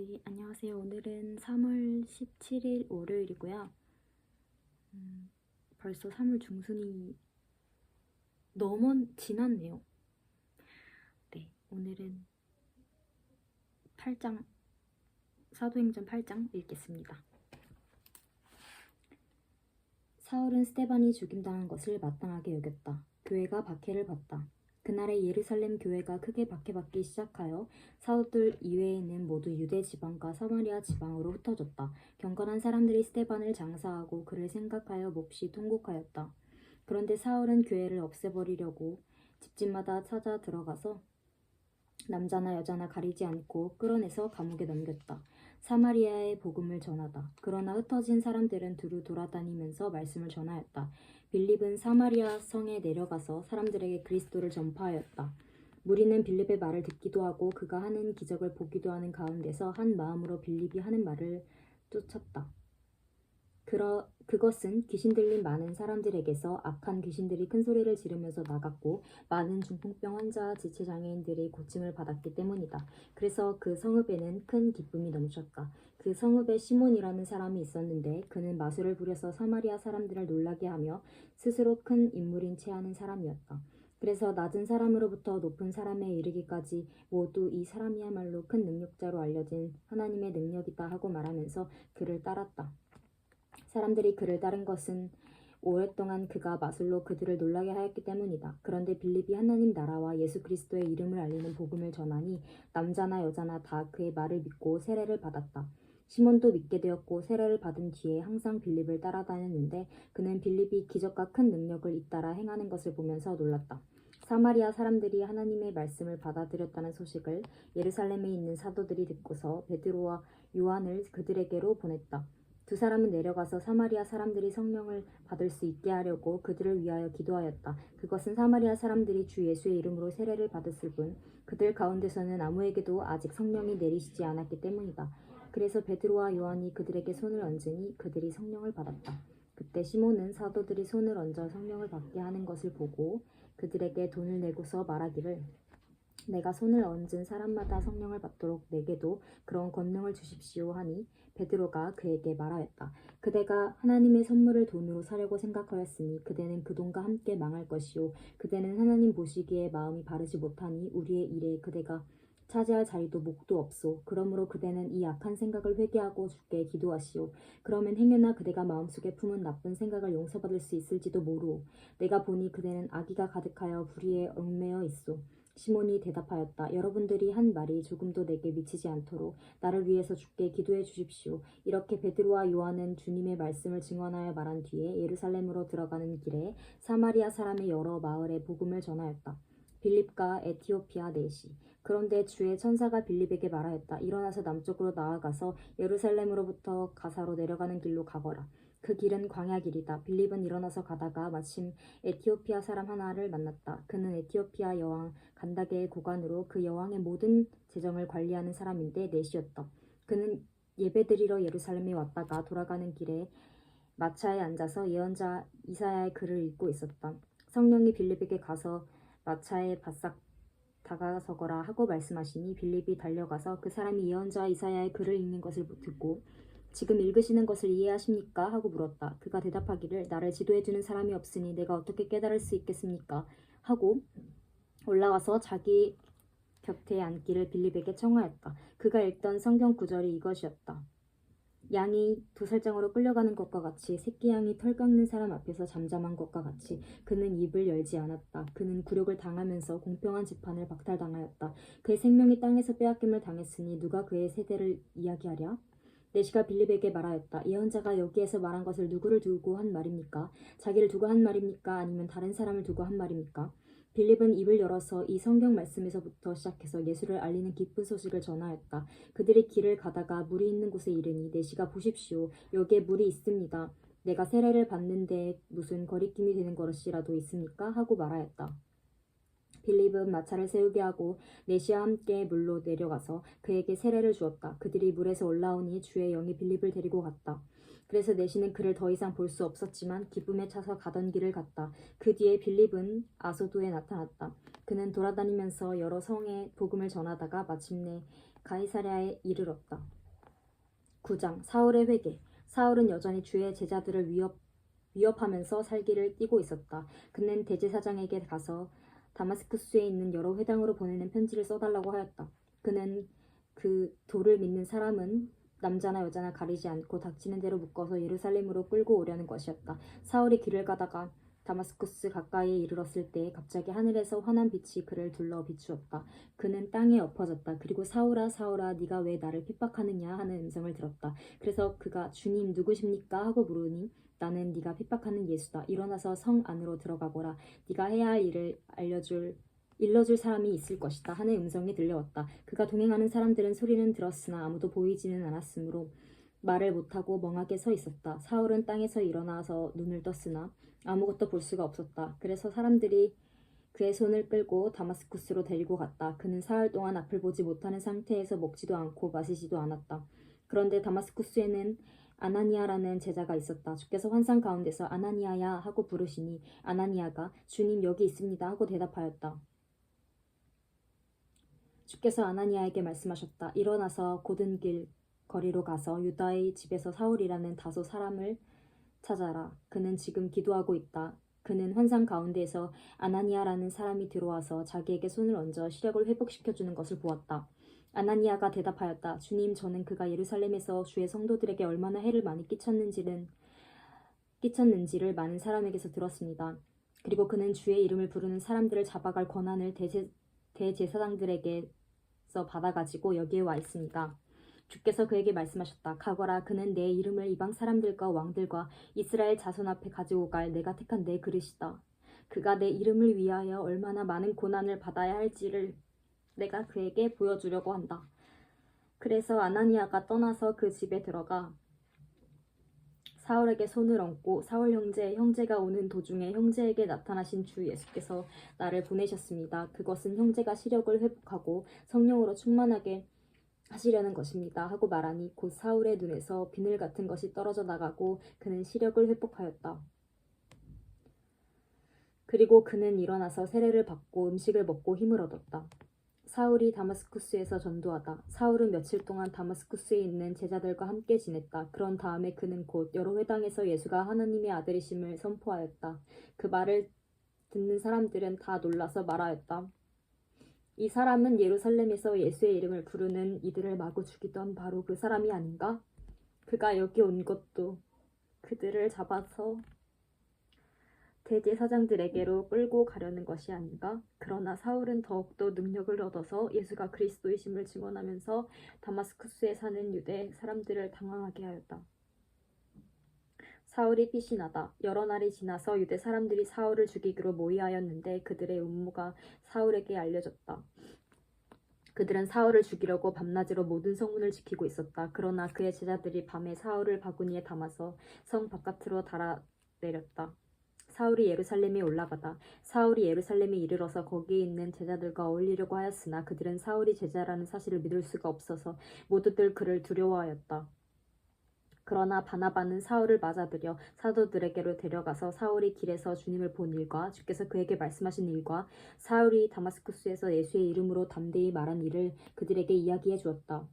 네, 안녕하세요. 오늘은 3월 17일 월요일이고요. 벌써 3월 중순이 너무 지났네요. 네, 오늘은 8장, 사도행전 8장 읽겠습니다. 사울은 스데반이 죽임당한 것을 마땅하게 여겼다. 교회가 박해를 받다. 그날에 예루살렘 교회가 크게 박해받기 시작하여 사울들 이외에는 모두 유대 지방과 사마리아 지방으로 흩어졌다. 경건한 사람들이 스데반을 장사하고 그를 생각하여 몹시 통곡하였다. 그런데 사울은 교회를 없애버리려고 집집마다 찾아 들어가서 남자나 여자나 가리지 않고 끌어내서 감옥에 넘겼다. 사마리아의 복음을 전하다. 그러나 흩어진 사람들은 두루 돌아다니면서 말씀을 전하였다. 빌립은 사마리아 성에 내려가서 사람들에게 그리스도를 전파하였다. 무리는 빌립의 말을 듣기도 하고 그가 하는 기적을 보기도 하는 가운데서 한 마음으로 빌립이 하는 말을 쫓았다. 그것은 귀신 들린 많은 사람들에게서 악한 귀신들이 큰 소리를 지르면서 나갔고 많은 중풍병 환자와 지체장애인들이 고침을 받았기 때문이다. 그래서 그 성읍에는 큰 기쁨이 넘쳤다. 그 성읍에 시몬이라는 사람이 있었는데 그는 마술을 부려서 사마리아 사람들을 놀라게 하며 스스로 큰 인물인 채 하는 사람이었다. 그래서 낮은 사람으로부터 높은 사람에 이르기까지 모두 이 사람이야말로 큰 능력자로 알려진 하나님의 능력이다 하고 말하면서 그를 따랐다. 사람들이 그를 따른 것은 오랫동안 그가 마술로 그들을 놀라게 하였기 때문이다. 그런데 빌립이 하나님 나라와 예수 그리스도의 이름을 알리는 복음을 전하니 남자나 여자나 다 그의 말을 믿고 세례를 받았다. 시몬도 믿게 되었고 세례를 받은 뒤에 항상 빌립을 따라다녔는데 그는 빌립이 기적과 큰 능력을 잇따라 행하는 것을 보면서 놀랐다. 사마리아 사람들이 하나님의 말씀을 받아들였다는 소식을 예루살렘에 있는 사도들이 듣고서 베드로와 요한을 그들에게로 보냈다. 두 사람은 내려가서 사마리아 사람들이 성령을 받을 수 있게 하려고 그들을 위하여 기도하였다. 그것은 사마리아 사람들이 주 예수의 이름으로 세례를 받았을 뿐 그들 가운데서는 아무에게도 아직 성령이 내리시지 않았기 때문이다. 그래서 베드로와 요한이 그들에게 손을 얹으니 그들이 성령을 받았다. 그때 시몬은 사도들이 손을 얹어 성령을 받게 하는 것을 보고 그들에게 돈을 내고서 말하기를 내가 손을 얹은 사람마다 성령을 받도록 내게도 그런 권능을 주십시오 하니 베드로가 그에게 말하였다. 그대가 하나님의 선물을 돈으로 사려고 생각하였으니 그대는 그 돈과 함께 망할 것이요 그대는 하나님 보시기에 마음이 바르지 못하니 우리의 일에 그대가 차지할 자리도 목도 없소. 그러므로 그대는 이 악한 생각을 회개하고 주께 기도하시오. 그러면 행여나 그대가 마음속에 품은 나쁜 생각을 용서받을 수 있을지도 모르오. 내가 보니 그대는 악의가 가득하여 불의에 얽매여 있소. 시몬이 대답하였다. 여러분들이 한 말이 조금도 내게 미치지 않도록 나를 위해서 주께 기도해 주십시오. 이렇게 베드로와 요한은 주님의 말씀을 증언하여 말한 뒤에 예루살렘으로 들어가는 길에 사마리아 사람의 여러 마을에 복음을 전하였다. 빌립과 에티오피아 내시. 그런데 주의 천사가 빌립에게 말하였다. 일어나서 남쪽으로 나아가서 예루살렘으로부터 가사로 내려가는 길로 가거라. 그 길은 광야 길이다. 빌립은 일어나서 가다가 마침 에티오피아 사람 하나를 만났다. 그는 에티오피아 여왕 간다게의 고관으로 그 여왕의 모든 재정을 관리하는 사람인데 내시였다. 그는 예배드리러 예루살렘에 왔다가 돌아가는 길에 마차에 앉아서 예언자 이사야의 글을 읽고 있었다. 성령이 빌립에게 가서 마차에 바싹 다가서거라 하고 말씀하시니 빌립이 달려가서 그 사람이 예언자 이사야의 글을 읽는 것을 듣고 지금 읽으시는 것을 이해하십니까? 하고 물었다. 그가 대답하기를 나를 지도해주는 사람이 없으니 내가 어떻게 깨달을 수 있겠습니까? 하고 올라와서 자기 곁에 앉기를 빌립에게 청하였다. 그가 읽던 성경 구절이 이것이었다. 양이 도살장으로 끌려가는 것과 같이 새끼 양이 털 깎는 사람 앞에서 잠잠한 것과 같이 그는 입을 열지 않았다. 그는 굴욕을 당하면서 공평한 재판을 박탈당하였다. 그의 생명이 땅에서 빼앗김을 당했으니 누가 그의 세대를 이야기하랴? 내시가 빌립에게 말하였다. 예언자가 여기에서 말한 것을 누구를 두고 한 말입니까? 자기를 두고 한 말입니까? 아니면 다른 사람을 두고 한 말입니까? 빌립은 입을 열어서 이 성경 말씀에서부터 시작해서 예수를 알리는 기쁜 소식을 전하였다. 그들이 길을 가다가 물이 있는 곳에 이르니 내시가 보십시오. 여기에 물이 있습니다. 내가 세례를 받는데 무슨 거리낌이 되는 것이라도 있습니까? 하고 말하였다. 빌립은 마차를 세우게 하고 내시와 함께 물로 내려가서 그에게 세례를 주었다. 그들이 물에서 올라오니 주의 영이 빌립을 데리고 갔다. 그래서 내시는 그를 더 이상 볼 수 없었지만 기쁨에 차서 가던 길을 갔다. 그 뒤에 빌립은 아소도에 나타났다. 그는 돌아다니면서 여러 성에 복음을 전하다가 마침내 가이사랴에 이르렀다. 9장 사울의 회개. 사울은 여전히 주의 제자들을 위협하면서 살기를 띠고 있었다. 그는 대제사장에게 가서 다마스쿠스에 있는 여러 회당으로 보내는 편지를 써달라고 하였다. 그는 그 도를 믿는 사람은 남자나 여자나 가리지 않고 닥치는 대로 묶어서 예루살렘으로 끌고 오려는 것이었다. 사울이 길을 가다가 다마스쿠스 가까이에 이르렀을 때 갑자기 하늘에서 환한 빛이 그를 둘러 비추었다. 그는 땅에 엎어졌다. 그리고 사울아 사울아 네가 왜 나를 핍박하느냐 하는 음성을 들었다. 그래서 그가 주님 누구십니까 하고 물으니 나는 네가 핍박하는 예수다. 일어나서 성 안으로 들어가 보라. 네가 해야 할 일을 일러줄 사람이 있을 것이다 하는 음성이 들려왔다. 그가 동행하는 사람들은 소리는 들었으나 아무도 보이지는 않았으므로 말을 못하고 멍하게 서 있었다. 사울은 땅에서 일어나서 눈을 떴으나 아무것도 볼 수가 없었다. 그래서 사람들이 그의 손을 끌고 다마스쿠스로 데리고 갔다. 그는 사흘 동안 앞을 보지 못하는 상태에서 먹지도 않고 마시지도 않았다. 그런데 다마스쿠스에는 아나니아라는 제자가 있었다. 주께서 환상 가운데서 아나니아야 하고 부르시니 아나니아가 주님 여기 있습니다 하고 대답하였다. 주께서 아나니아에게 말씀하셨다. 일어나서 곧은 길 거리로 가서 유다의 집에서 사울이라는 다소 사람을 찾아라. 그는 지금 기도하고 있다. 그는 환상 가운데에서 아나니아라는 사람이 들어와서 자기에게 손을 얹어 시력을 회복시켜주는 것을 보았다. 아나니아가 대답하였다. 주님, 저는 그가 예루살렘에서 주의 성도들에게 얼마나 해를 많이 끼쳤는지를 많은 사람에게서 들었습니다. 그리고 그는 주의 이름을 부르는 사람들을 잡아갈 권한을 대제사장들에게서 받아가지고 여기에 와 있습니다. 주께서 그에게 말씀하셨다. 가거라. 그는 내 이름을 이방 사람들과 왕들과 이스라엘 자손 앞에 가지고 갈 내가 택한 내 그릇이다. 그가 내 이름을 위하여 얼마나 많은 고난을 받아야 할지를 내가 그에게 보여주려고 한다. 그래서 아나니아가 떠나서 그 집에 들어가 사울에게 손을 얹고 사울 형제가 오는 도중에 형제에게 나타나신 주 예수께서 나를 보내셨습니다. 그것은 형제가 시력을 회복하고 성령으로 충만하게 하시려는 것입니다. 하고 말하니 곧 사울의 눈에서 비늘 같은 것이 떨어져 나가고 그는 시력을 회복하였다. 그리고 그는 일어나서 세례를 받고 음식을 먹고 힘을 얻었다. 사울이 다마스쿠스에서 전도하다. 사울은 며칠 동안 다마스쿠스에 있는 제자들과 함께 지냈다. 그런 다음에 그는 곧 여러 회당에서 예수가 하나님의 아들이심을 선포하였다. 그 말을 듣는 사람들은 다 놀라서 말하였다. 이 사람은 예루살렘에서 예수의 이름을 부르는 이들을 마구 죽이던 바로 그 사람이 아닌가? 그가 여기 온 것도 그들을 잡아서 대제사장들에게로 끌고 가려는 것이 아닌가? 그러나 사울은 더욱더 능력을 얻어서 예수가 그리스도이심을 증언하면서 다마스쿠스에 사는 유대 사람들을 당황하게 하였다. 사울이 빛이 나다. 여러 날이 지나서 유대 사람들이 사울을 죽이기로 모의하였는데 그들의 음모가 사울에게 알려졌다. 그들은 사울을 죽이려고 밤낮으로 모든 성문을 지키고 있었다. 그러나 그의 제자들이 밤에 사울을 바구니에 담아서 성 바깥으로 달아내렸다. 사울이 예루살렘에 올라가다. 사울이 예루살렘에 이르러서 거기에 있는 제자들과 어울리려고 하였으나 그들은 사울이 제자라는 사실을 믿을 수가 없어서 모두들 그를 두려워하였다. 그러나 바나바는 사울을 맞아들여 사도들에게로 데려가서 사울이 길에서 주님을 본 일과 주께서 그에게 말씀하신 일과 사울이 다마스쿠스에서 예수의 이름으로 담대히 말한 일을 그들에게 이야기해 주었다.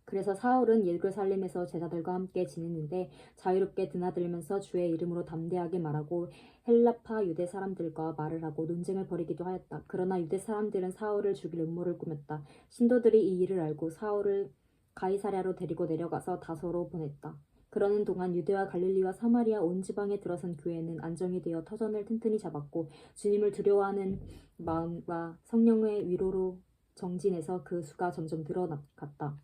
그래서 사울은 예루살렘에서 제자들과 함께 지냈는데 자유롭게 드나들면서 주의 이름으로 담대하게 말하고 헬라파 유대 사람들과 말을 하고 논쟁을 벌이기도 하였다. 그러나 유대 사람들은 사울을 죽일 음모를 꾸몄다. 신도들이 이 일을 알고 사울을 가이사랴로 데리고 내려가서 다소로 보냈다. 그러는 동안 유대와 갈릴리와 사마리아 온 지방에 들어선 교회는 안정이 되어 터전을 튼튼히 잡았고 주님을 두려워하는 마음과 성령의 위로로 정진해서 그 수가 점점 늘어갔다.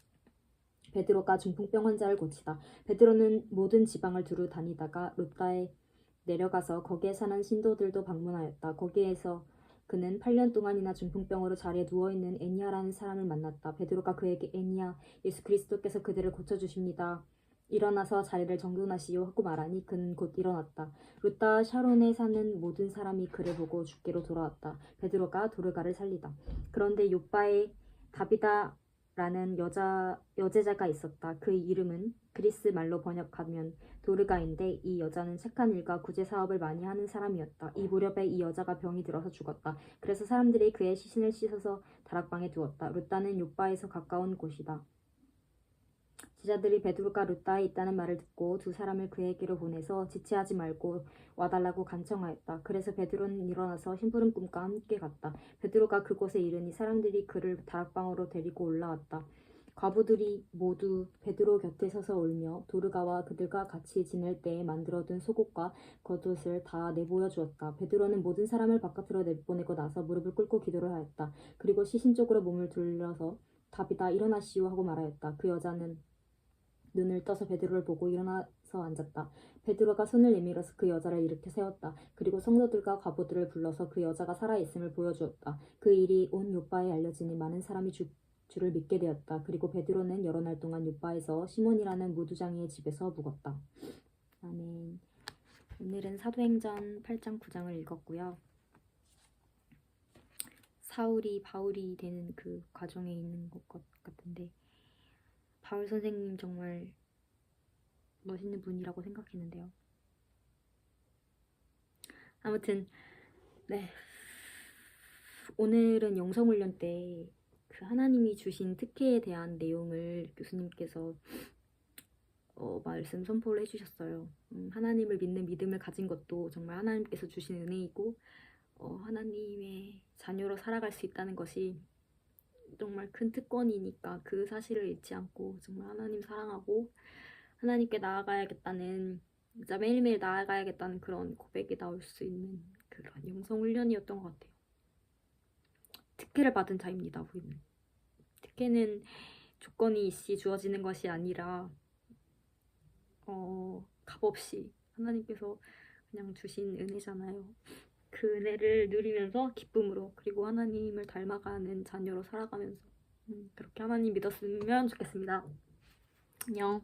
베드로가 중풍병 환자를 고치다. 베드로는 모든 지방을 두루 다니다가 룻다에 내려가서 거기에 사는 신도들도 방문하였다. 거기에서 그는 8년 동안이나 중풍병으로 자리에 누워있는 애니야라는 사람을 만났다. 베드로가 그에게 애니야, 예수 그리스도께서 그들을 고쳐주십니다. 일어나서 자리를 정돈하시오 하고 말하니 그는 곧 일어났다. 룻다 샤론에 사는 모든 사람이 그를 보고 죽기로 돌아왔다. 베드로가 도르가를 살리다. 그런데 요빠에 다비다 라는 여제자가 있었다. 그 이름은 그리스 말로 번역하면 도르가인데 이 여자는 착한 일과 구제 사업을 많이 하는 사람이었다. 이 무렵에 이 여자가 병이 들어서 죽었다. 그래서 사람들이 그의 시신을 씻어서 다락방에 두었다. 루따는 욥바에서 가까운 곳이다. 제자들이 베드로가 루따에 있다는 말을 듣고 두 사람을 그에게로 보내서 지체하지 말고 와달라고 간청하였다. 그래서 베드로는 일어나서 심부름꾼과 함께 갔다. 베드로가 그곳에 이르니 사람들이 그를 다락방으로 데리고 올라왔다. 과부들이 모두 베드로 곁에 서서 울며 도르가와 그들과 같이 지낼 때에 만들어둔 속옷과 겉옷을 다 내보여 주었다. 베드로는 모든 사람을 바깥으로 내보내고 나서 무릎을 꿇고 기도를 하였다. 그리고 시신 쪽으로 몸을 돌려서 다비다 일어나시오 하고 말하였다. 그 여자는 눈을 떠서 베드로를 보고 일어나서 앉았다. 베드로가 손을 내밀어서 그 여자를 일으켜 세웠다. 그리고 성도들과 과부들을 불러서 그 여자가 살아있음을 보여주었다. 그 일이 온 욥바에 알려지니 많은 사람이 주를 믿게 되었다. 그리고 베드로는 여러 날 동안 욥바에서 시몬이라는 무두장이의 집에서 묵었다. 아멘. 오늘은 사도행전 8장 9장을 읽었고요. 사울이 바울이 되는 그 과정에 있는 것 같은데 바울 선생님 정말 멋있는 분이라고 생각했는데요. 아무튼 네, 오늘은 영성훈련 때 그 하나님이 주신 특혜에 대한 내용을 교수님께서 말씀 선포를 해주셨어요. 하나님을 믿는 믿음을 가진 것도 정말 하나님께서 주신 은혜이고 하나님의 자녀로 살아갈 수 있다는 것이 정말 큰 특권이니까 그 사실을 잊지 않고 정말 하나님 사랑하고 하나님께 나아가야겠다는 진짜 매일매일 나아가야겠다는 그런 고백이 나올 수 있는 그런 영성훈련이었던 것 같아요. 특혜를 받은 자입니다. 우리는 특혜는 조건이 있이 주어지는 것이 아니라 값없이 하나님께서 그냥 주신 은혜잖아요. 그 은혜를 누리면서 기쁨으로 그리고 하나님을 닮아가는 자녀로 살아가면서 그렇게 하나님 믿었으면 좋겠습니다. 안녕.